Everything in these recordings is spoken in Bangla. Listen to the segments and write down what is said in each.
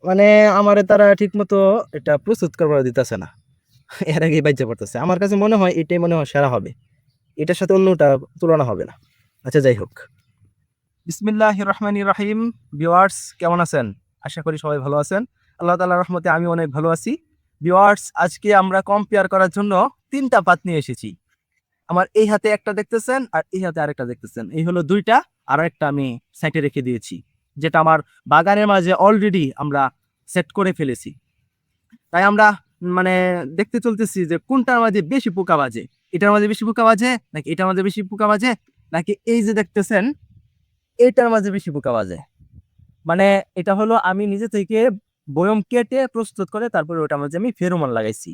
মানে আমারে তারা ঠিক মতো এটা প্রস্তুত করবার দিতেছে না। এর আগেই বাইচা পড়তেছে। আমার কাছে মনে হয় এটাই মনে হয় সেরা হবে। এটার সাথে অন্যটা তুলনা হবে না। আচ্ছা যাই হোক। বিসমিল্লাহির রহমানির রহিম। ভিউয়ার্স কেমন আছেন? আশা করি সবাই ভালো আছেন। আল্লাহ তাআলার রহমতে আমি অনেক ভালো আছি। ভিউয়ার্স আজকে আমরা কম্পেয়ার করার জন্য ৩ টা পাত নিয়ে এসেছি। আমার এই হাতে একটা দেখতেছেন আর এই হাতে আরেকটা দেখতেছেন। এই হলো ২ টা, আরো একটা আমি সাইডে রেখে দিয়েছি। যেটা আমার বাগানের মাঝে অলরেডি আমরা সেট করে ফেলেছি। তাই আমরা মানে দেখতে চলতেছি যে কোনটার মাঝে বেশি পোকা বাজে। এটার মাঝে বেশি পোকা বাজে নাকি এটার মাঝে বেশি পোকা বাজে নাকি এই যে দেখতেছেন এটার মাঝে বেশি পোকা বাজে। মানে এটা হলো আমি নিজে থেকে বয়ম কেটে প্রস্তুত করে তারপরে ওটার মাঝে আমি ফেরোমন লাগাইছি।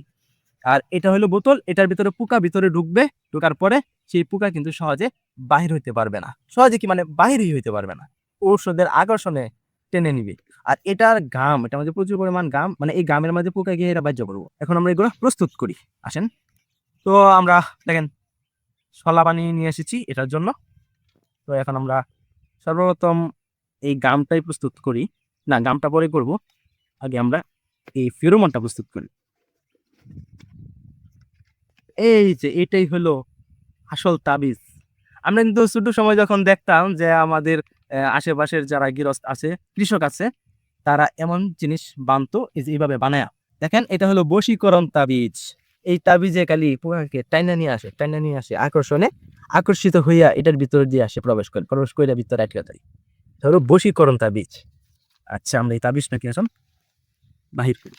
আর এটা হলো বোতল, এটার ভিতরে পোকা ভিতরে ঢুকবে, ঢোকার পরে সেই পোকা কিন্তু সহজে বাহির হইতে পারবে না। সহজে কি মানে বাহিরই হইতে পারবে না। ঔষধের আকর্ষণে টেনে নিবে। আর এটার ঘাম, এটার মধ্যে প্রচুর পরিমাণ ঘাম, মানে এই ঘামের মাঝে পোকা গিয়ে এরা বাহ্য করবো। এখন আমরা এগুলো প্রস্তুত করি। আসেন। তো আমরা দেখেন শলা পানি নিয়ে এসেছি এটার জন্য। তো এখন আমরা সর্বপ্রথম এই গামটাই প্রস্তুত করি। না, গামটা পরে করব। আগে আমরা এই ফেরোমনটা প্রস্তুত করি। এই যে এটাই হলো আসল তাবিজ। আমরা কিন্তু ছোট সময় যখন দেখতাম যে আমাদের আশেপাশের যারা গৃহস্থ আছে, কৃষক আছে, তারা এমন জিনিস বানাতো, এই যে এইভাবে বানায়া। দেখেন এটা হলো বশীকরণ তাবিজ। এই তাবিজে খালি পোকাকে টাইনা নিয়ে আসে, টাইনা নিয়ে আসে আকর্ষণে, আকর্ষিত হইয়া এটার ভিতর দিয়ে আসে, প্রবেশ করে ভিতরে আটকে যায়। এটা হলো বশীকরণ তাবিজ। আচ্ছা আমরা এই তাবিজটা কি আসুন বাহির করি।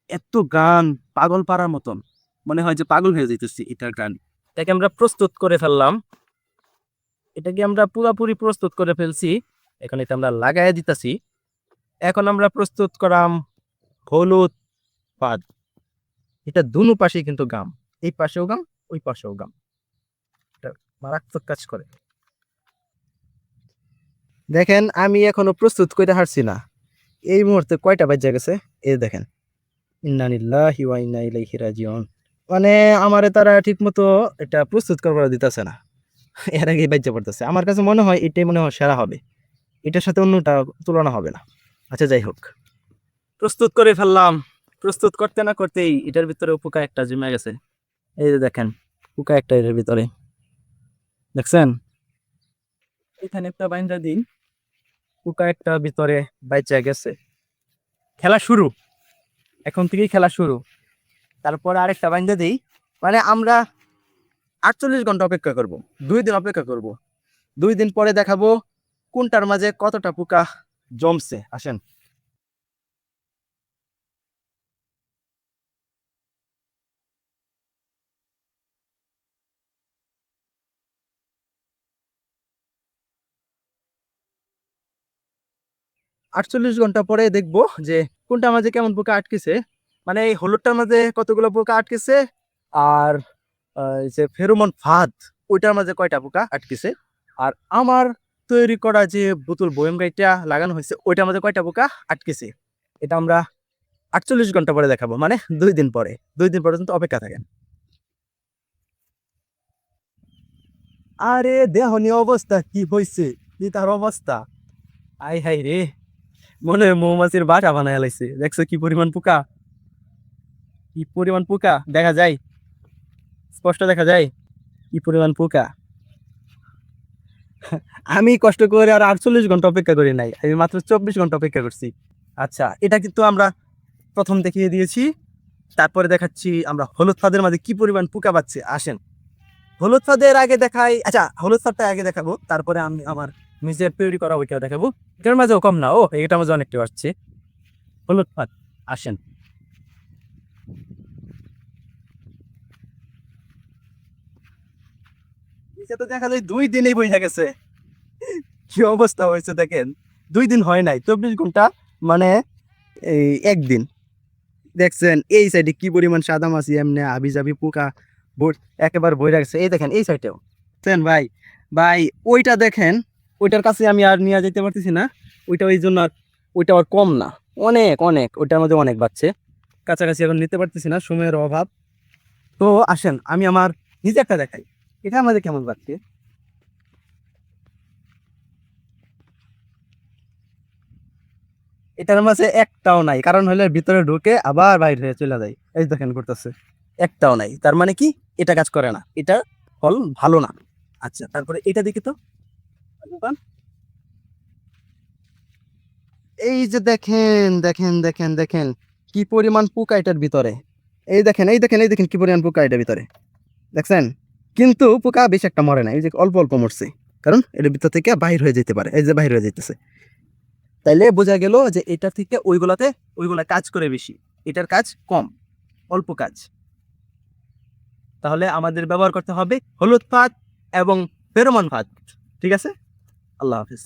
এত গান পাগল পাড়ার মতন, মনে হয় যে পাগল হয়ে যাইতেছি এটার গান। এটাকে আমরা প্রস্তুত করে ফেললাম। এটাকে আমরা পুরাপুরি প্রস্তুত করে ফেলছি। এখন এটা আমরা লাগাই দিতেছি। এখন আমরা প্রস্তুত করাম হলুদ পাত। এটা দুনো পাশেই কিন্তু গাম। এই পাশেও গাম, ওই পাশেও গাম। এটা মারাত্মক কাজ করে। দেখেন আমি এখনো প্রস্তুত করে হারছি না। এই মুহূর্তে কয়টা বাজে গেছে এই দেখেন। ইন্না লিল্লাহি ওয়া ইন্না ইলাইহি রাজিউন। মানে আমারে তারা ঠিক মতো এটা প্রস্তুত করবার দিতেছে না। এর আগেই বাজ্যা পড়তেছে। আমার কাছে মনে হয় এটাই মনে হয় সেরা হবে। এটার সাথে অন্যটা তুলনা হবে না। আচ্ছা যাই হোক। প্রস্তুত করে ফেললাম। প্রস্তুত করতে না করতেই এটার ভিতরে পোকা একটা জমে গেছে। এই যে দেখেন পোকা একটা এটার ভিতরে। দেখছেন? এখানে একটা বাইন্দা দিন। পোকা একটা ভিতরে বাইচা গেছে। খেলা শুরু। এখন থেকেই খেলা শুরু। তারপর আরেকটা বাইন্দা দেই। মানে আমরা ৪৮ ঘন্টা অপেক্ষা করব। ২ দিন অপেক্ষা করব। ২ দিন পরে দেখাবো কোনটার মাঝে কতটা পোকা জমছে। আসেন। ৪৮ ঘন্টা পরে দেখবো যে কোনটার মাঝে কেমন পোকা আটকেছে। মানে এই হলুদটার মাঝে কতগুলো পোকা আটকেছে আর এই যে ফেরোমন ফাঁদ ওইটার মাঝে কয়টা পোকা আটকেছে। আর আমার তৈরি করা যে বোতল বয়ম গাইটা লাগানো হয়েছে ওইটার মাঝে কয়টা পোকা আটকেছে। এটা আমরা ৪৮ ঘন্টা পরে দেখাবো, মানে ২ দিন পরে। ২ দিন পর্যন্ত অপেক্ষা থাকেন। আরে দেহনীয় অবস্থা কি হয়েছে, কি তার অবস্থা! আই হাই রে, মনে হয় মৌমাছির বাসা বানায় লাইছে। দেখছো কি পরিমাণ পোকা, কি পরিমাণ পোকা দেখা যায়, স্পষ্ট দেখা যায় কি পরিমাণ পোকা। আমি কষ্ট করে আর ৪৮ ঘন্টা অপেক্ষা করি নাই, আমি মাত্র ২৪ ঘন্টা অপেক্ষা করছি। আচ্ছা এটা কিন্তু আমরা প্রথম দেখিয়ে দিয়েছি। তারপরে দেখাচ্ছি আমরা হলুদ ফাঁদের মাঝে কি পরিমাণ পোকা পাচ্ছে। আসেন হলুদ ফাঁদের আগে দেখাই। আচ্ছা হলুদ ফাঁদটা আগে দেখাবো, তারপরে আমি আমার নিজের তৈরি করা ওইটাও দেখাবো। এটার মাঝেও কম না, ও এটার মাঝে অনেকটা আসছে হলুদ ফাঁদ। আসেন। নিচে তো দেখা যায় ২ দিনেই বইয়া গেছে। কি অবস্থা হয়েছে দেখেন। ২ দিন হয় নাই, ২৪ ঘন্টা, মানে এই ১ দিন। দেখছেন এই সাইডে কি পরিমাণ সাদা মাছি এমনি হাবি-জাবি পোকা একেবারে ভইরা গেছে। এই দেখেন এই সাইডেও। দেখছেন ভাই, ভাই ওইটা দেখেন, ওইটার কাছে আমি আর নিয়ে যাইতে পারতেছি না। ওইটা ওই জন্য আর ওইটা আর কম না। অনেক, অনেক ওইটার মধ্যে অনেক বাড়ছে। কাছাকাছি এখন নিতে পারতেছি না, সময়ের অভাব। তো আসেন আমি আমার নিজে একটা দেখাই। এটা আমাদের কেমন বাড়ছে। এটার মাঝে একটাও নাই, কারণ হলে ভিতরে ঢুকে আবার বাইরে হয়ে চলে যায়। এই দেখেন করতেছে, একটাও নাই, তার মানে কি এটা কাজ করে না, এটা ফল ভালো না। আচ্ছা, তারপরে এটা দেখি তো। এই যে দেখেন দেখেন দেখেন দেখেন কি পরিমাণ পোকা এটার ভিতরে। এই দেখেন এই দেখেন এই দেখেন কি পরিমাণ পোকা এটার ভিতরে, দেখছেন? কিন্তু পোকা বেশি একটা মরে না, এই যে অল্প অল্প মরছে, কারণ এটার ভিতর থেকে বাহির হয়ে যেতে পারে, এই যে বাহির হয়ে যেতেছে। তাইলে বোঝা গেল যে এটা থেকে ওইগুলা কাজ করে বেশি, এটার কাজ কম, অল্প কাজ। তাহলে আমাদের ব্যবহার করতে হবে হলুদ ফাঁদ এবং ফেরোমন ফাঁদ। ঠিক আছে, আল্লাহ হাফিজ।